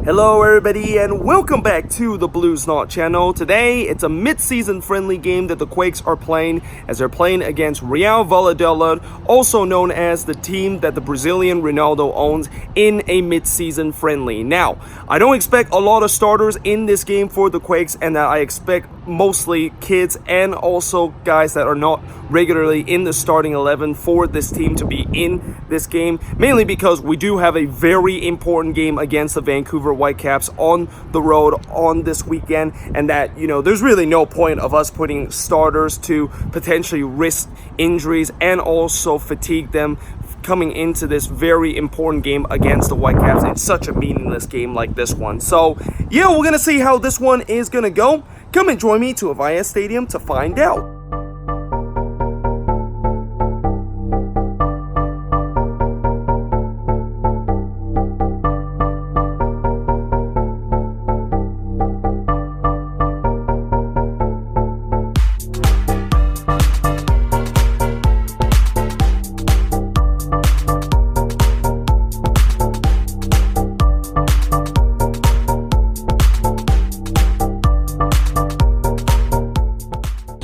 Hello everybody and welcome back to the Blues Knot channel. Today it's a mid-season friendly game that the Quakes are playing as they're playing against Real Valladolid, also known as the team that the Brazilian Ronaldo owns, in a mid-season friendly. Now, I don't expect a lot of starters in this game for the Quakes, and that I expect mostly kids and also guys that are not regularly in the starting 11 for this team to be in this game, mainly because we do have a very important game against the Vancouver Whitecaps on the road on this weekend, and that, you know, there's really no point of us putting starters to potentially risk injuries and also fatigue them coming into this very important game against the Whitecaps in such a meaningless game like this one. So yeah, we're gonna see how this one is gonna go. Come and join me to Avaya Stadium to find out.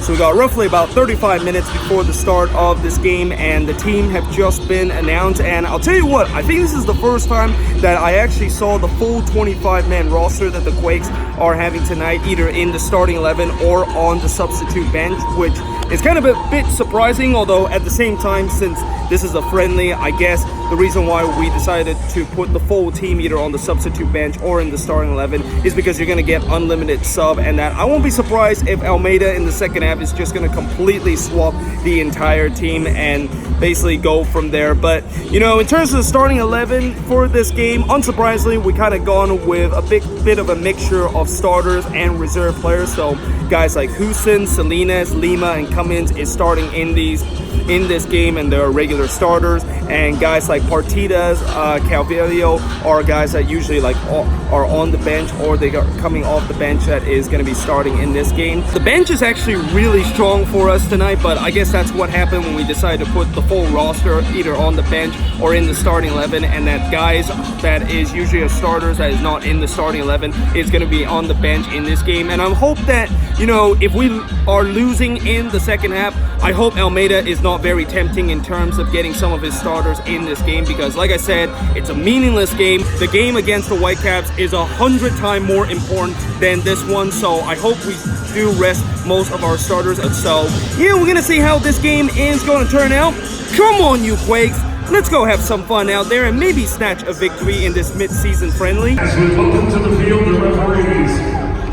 So we got roughly about 35 minutes before the start of this game, and the team have just been announced. And I'll tell you what, I think this is the first time that I actually saw the full 25-man roster that the Quakes are having tonight, either in the starting 11 or on the substitute bench, which is kind of a bit surprising. Although at the same time, since this is a friendly, I guess the reason why we decided to put the full team either on the substitute bench or in the starting 11 is because you're going to get unlimited sub, and that I won't be surprised if Almeida in the second half is just going to completely swap the entire team and basically go from there. But, you know, in terms of the starting 11 for this game, unsurprisingly, we kind of gone with a bit of a mixture of starters and reserve players. So guys like Houston, Salinas, Lima, and Cummins is starting in this game, and they're regular starters. And guys like Partidas, Calvillo are guys that usually are on the bench, or they are coming off the bench, that is going to be starting in this game. The bench is actually really strong for us tonight, but I guess that's what happened when we decided to put the full roster either on the bench or in the starting 11, and that guys that is usually a starters that is not in the starting 11 is going to be on the bench in this game. And I hope that, you know, if we are losing in the second half, I hope Almeida is not very tempting in terms of getting some of his starters in this game, because like I said, it's a meaningless game. The game against the Whitecaps is 100 times more important than this one, so I hope we do rest most of our starters. So yeah, we're gonna see how this game is going to turn out. Come on, you Quakes, let's go have some fun out there and maybe snatch a victory in this mid-season friendly. As we welcome to the field the referees,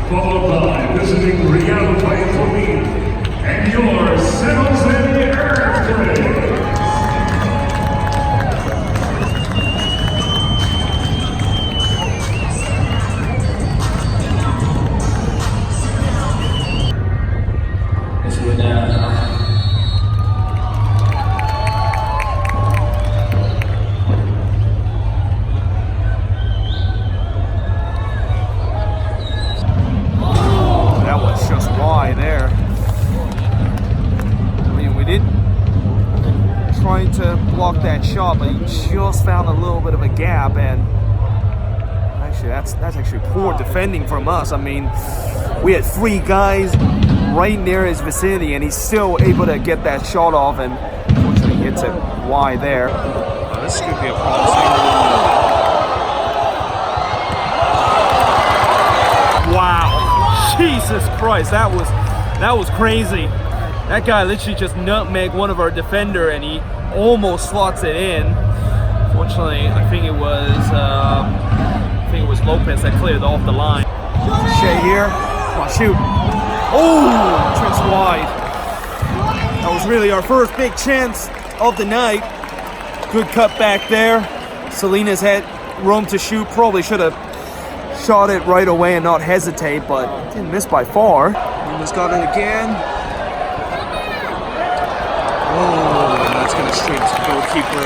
followed by visiting Real Valladolid and your San Jose Earthquakes. Trying to block that shot, but he just found a little bit of a gap, and actually that's actually poor defending from us. I mean, we had three guys right near his vicinity, and he's still able to get that shot off, and unfortunately hits it wide there. This could be a promising. Wow, Jesus Christ, that was crazy. That guy literally just nutmegged one of our defender, and he almost slots it in. Fortunately, I think it was Lopez that cleared off the line. Shea here. Come on, shoot. Oh, just wide. That was really our first big chance of the night. Good cut back there. Salinas had room to shoot. Probably should have shot it right away and not hesitate, but didn't miss by far. Lima's got it again. Oh, and that's going to straight to the goalkeeper.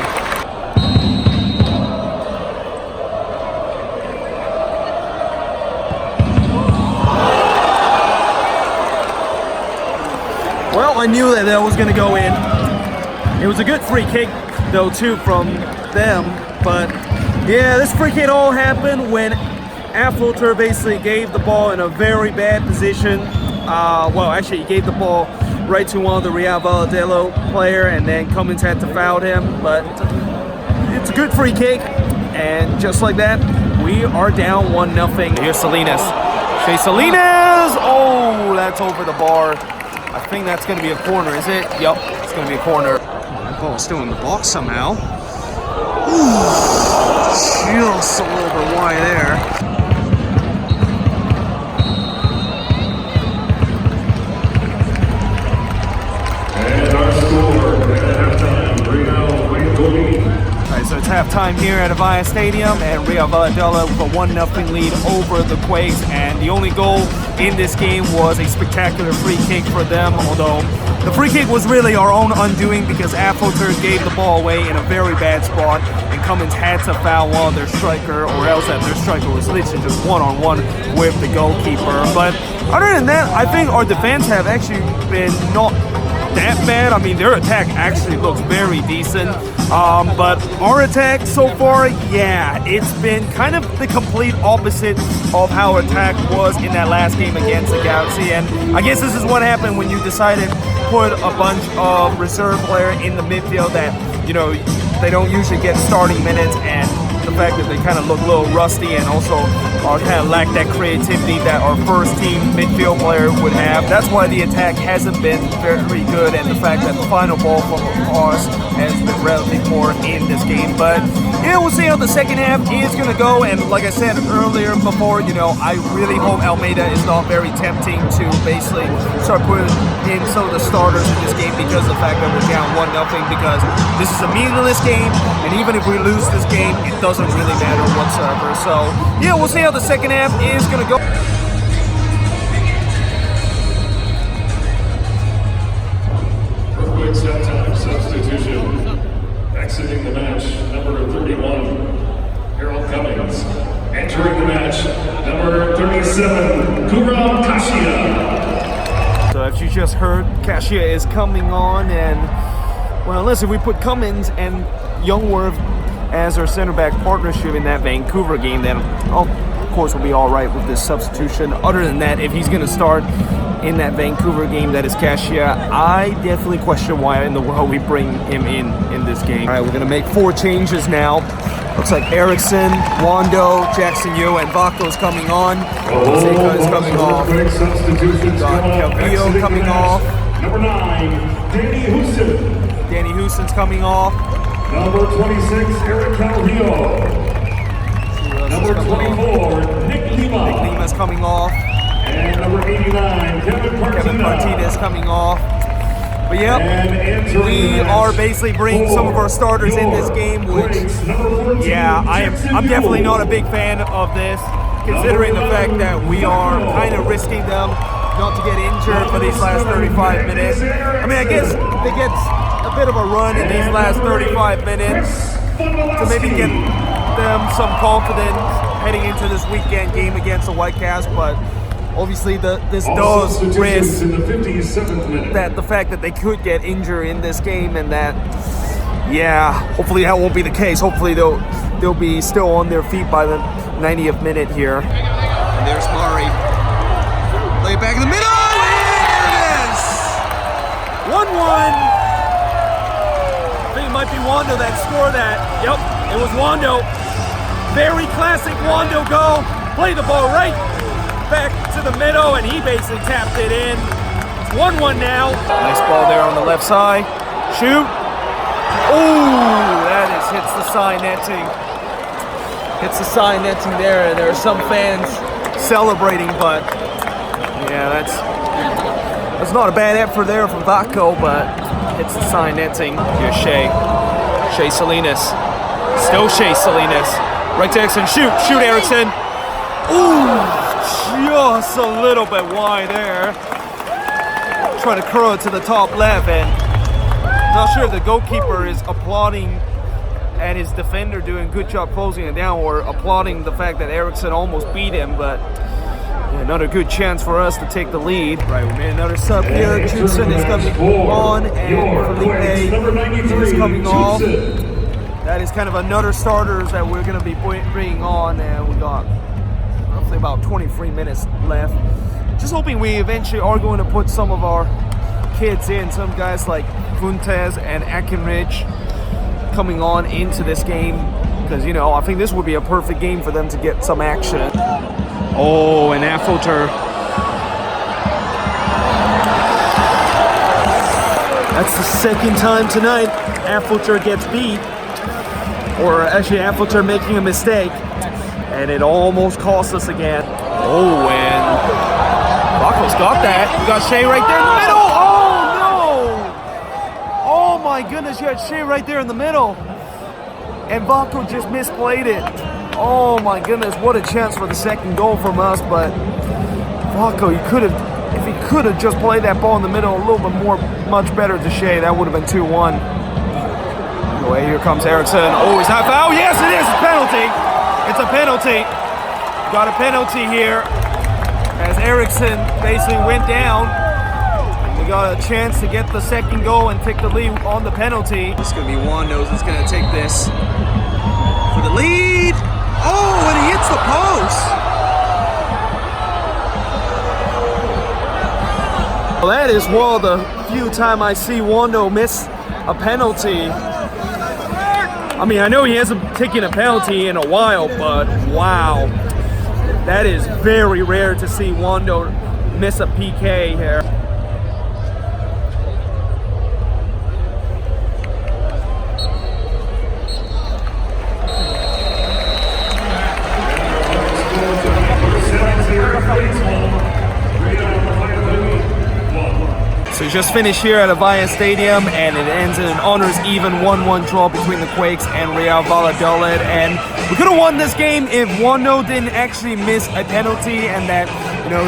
Well, I knew that was going to go in. It was a good free kick, though, too, from them. But, yeah, this free kick all happened when Affolter basically gave the ball in a very bad position. Well, actually, he gave the ball right to one of the Real Valladolid player, and then Cummins had to foul him. But it's a good free kick, and just like that, we are down 1-0. Here's Salinas. Shea Salinas! Oh, that's over the bar. I think that's going to be a corner, is it? Yup, it's going to be a corner. That ball's still in the box somehow. Ooh, just a little bit wide there. And our score at halftime, Real Valladolid. Alright, so it's halftime here at Avaya Stadium, and Real Valladolid with a 1-0 lead over the Quakes, and the only goal in this game was a spectacular free kick for them, although the free kick was really our own undoing because Affolter gave the ball away in a very bad spot, and Cummins had to foul one of their striker, or else that their striker was literally just one-on-one with the goalkeeper. But other than that, I think our defense have actually been not that bad. I mean, their attack actually looks very decent. But our attack so far, yeah, it's been kind of the complete opposite of how our attack was in that last game against the Galaxy. And I guess this is what happened when you decided to put a bunch of reserve players in the midfield that, you know, they don't usually get starting minutes, and the fact that they kind of look a little rusty and also kind of lack that creativity that our first team midfield player would have. That's why the attack hasn't been very good, and the fact that the final ball from us has been relatively poor in this game. But yeah, we'll see how the second half is going to go, and like I said earlier before, you know, I really hope Almeida is not very tempting to basically start putting in some of the starters in this game because of the fact that we're down 1-0, because this is a meaningless game, and even if we lose this game, it doesn't really matter whatsoever. So yeah, we'll see how the second half is going to go. For Quakes halftime substitution, exiting the match, number 31, Harold Cummins. Entering the match, number 37, Kuram Kashia. So as you just heard, Kashia is coming on, and well, unless if we put Cummins and Youngworth as our center back partnership in that Vancouver game, then of course we'll be all right with this substitution. Other than that, if he's going to start in that Vancouver game that is Kashia, I definitely question why in the world we bring him in this game. All right, we're going to make 4 changes now. Looks like Eriksson, Wando, Jackson Yu, and Vaco's coming on. Zeka is coming off. Got Calvillo coming off. Number 9, Danny Houston. Danny Houston's coming off. Number 26, Eric Calvillo. Number 24, Nick Lima. Nick Lima's coming off. And number 89, Kevin Martinez coming off. But yep, we are basically bringing some of our starters in this game, which, yeah, I'm definitely not a big fan of this, considering the fact that we are kind of risking them not to get injured for these last 35 minutes. I mean, I guess they get a bit of a run in these last 35 minutes to maybe get them some confidence heading into this weekend game against the Whitecaps, but obviously this does risk that the fact that they could get injured in this game, and that, yeah, hopefully that won't be the case. Hopefully they'll be still on their feet by the 90th minute here. And there's Murray. Lay it back in the middle. There it is. 1-1. I think it might be Wando that scored that. Yep, it was Wando. Very classic Wando goal. Play the ball right back to the middle, and he basically tapped it in. It's 1-1 now. Nice ball there on the left side. Shoot. Ooh, that hits the side netting. Hits the side netting there, and there are some fans celebrating, but yeah, that's not a bad effort there from Vaco, but hits the side netting. Here's Shea Salinas. Still Shea Salinas. Right to Eriksson. Shoot Eriksson. Ooh. Just a little bit wide there. Trying to curl it to the top left, and not sure if the goalkeeper is applauding at his defender doing a good job closing it down, or applauding the fact that Eriksson almost beat him. But yeah, another good chance for us to take the lead. Right, we made another sub here. Judson is coming on, and Felipe is coming off. That is kind of another starters that we're going to be bringing on, and we got roughly about 23 minutes left. Just hoping we eventually are going to put some of our kids in, some guys like Fuentes and Akinrich coming on into this game, because, you know, I think this would be a perfect game for them to get some action. Oh, and Affolter. That's the second time tonight Affolter gets beat, or actually Affolter making a mistake, and it almost cost us again. Oh, and Vaco's got that. You got Shea right there in the middle. Oh my goodness, you had Shea right there in the middle. And Vaco just misplayed it. Oh my goodness, what a chance for the second goal from us. But Vaco, if he could have just played that ball in the middle a little bit much better to Shea, that would have been 2-1. Anyway, here comes Eriksson. Oh, he's not fouled. Yes, it is. It's a penalty. It's a penalty. Got a penalty here as Eriksson basically went down. We got a chance to get the second goal and take the lead on the penalty. It's going to be Wandos that's going to take this for the lead. Oh, and he hits the post. Well, that is one of the few times I see Wando miss a penalty. I mean, I know he hasn't taken a penalty in a while, but wow. That is very rare to see Wando miss a PK here. So just finished here at Avaya Stadium, and it ends in an honors even 1-1 draw between the Quakes and Real Valladolid. And we could have won this game if Wando didn't actually miss a penalty, and that, you know,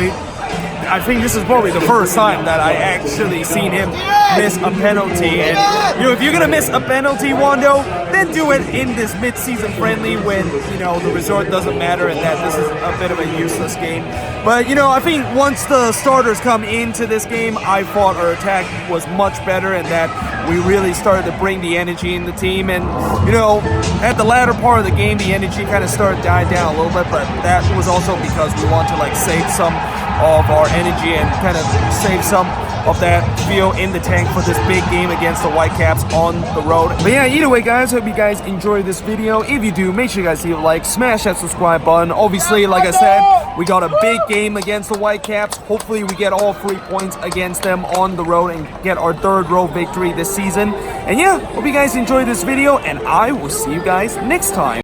I think this is probably the first time that I actually seen him miss a penalty. And, you know, if you're gonna miss a penalty, Wando, then do it in this mid-season friendly when, you know, the result doesn't matter and that this is a bit of a useless game. But, you know, I think once the starters come into this game, I thought our attack was much better and that we really started to bring the energy in the team. And, you know, at the latter part of the game, the energy kind of started dying down a little bit, but that was also because we want to, like, save some of our energy and kind of save some of that fuel in the tank for this big game against the Whitecaps on the road. But yeah, either way, guys, hope you guys enjoyed this video. If you do, make sure you guys leave a like, smash that subscribe button. Obviously, like I said, we got a big game against the Whitecaps. Hopefully, we get all 3 points against them on the road and get our third road victory this season. And yeah, hope you guys enjoyed this video, and I will see you guys next time.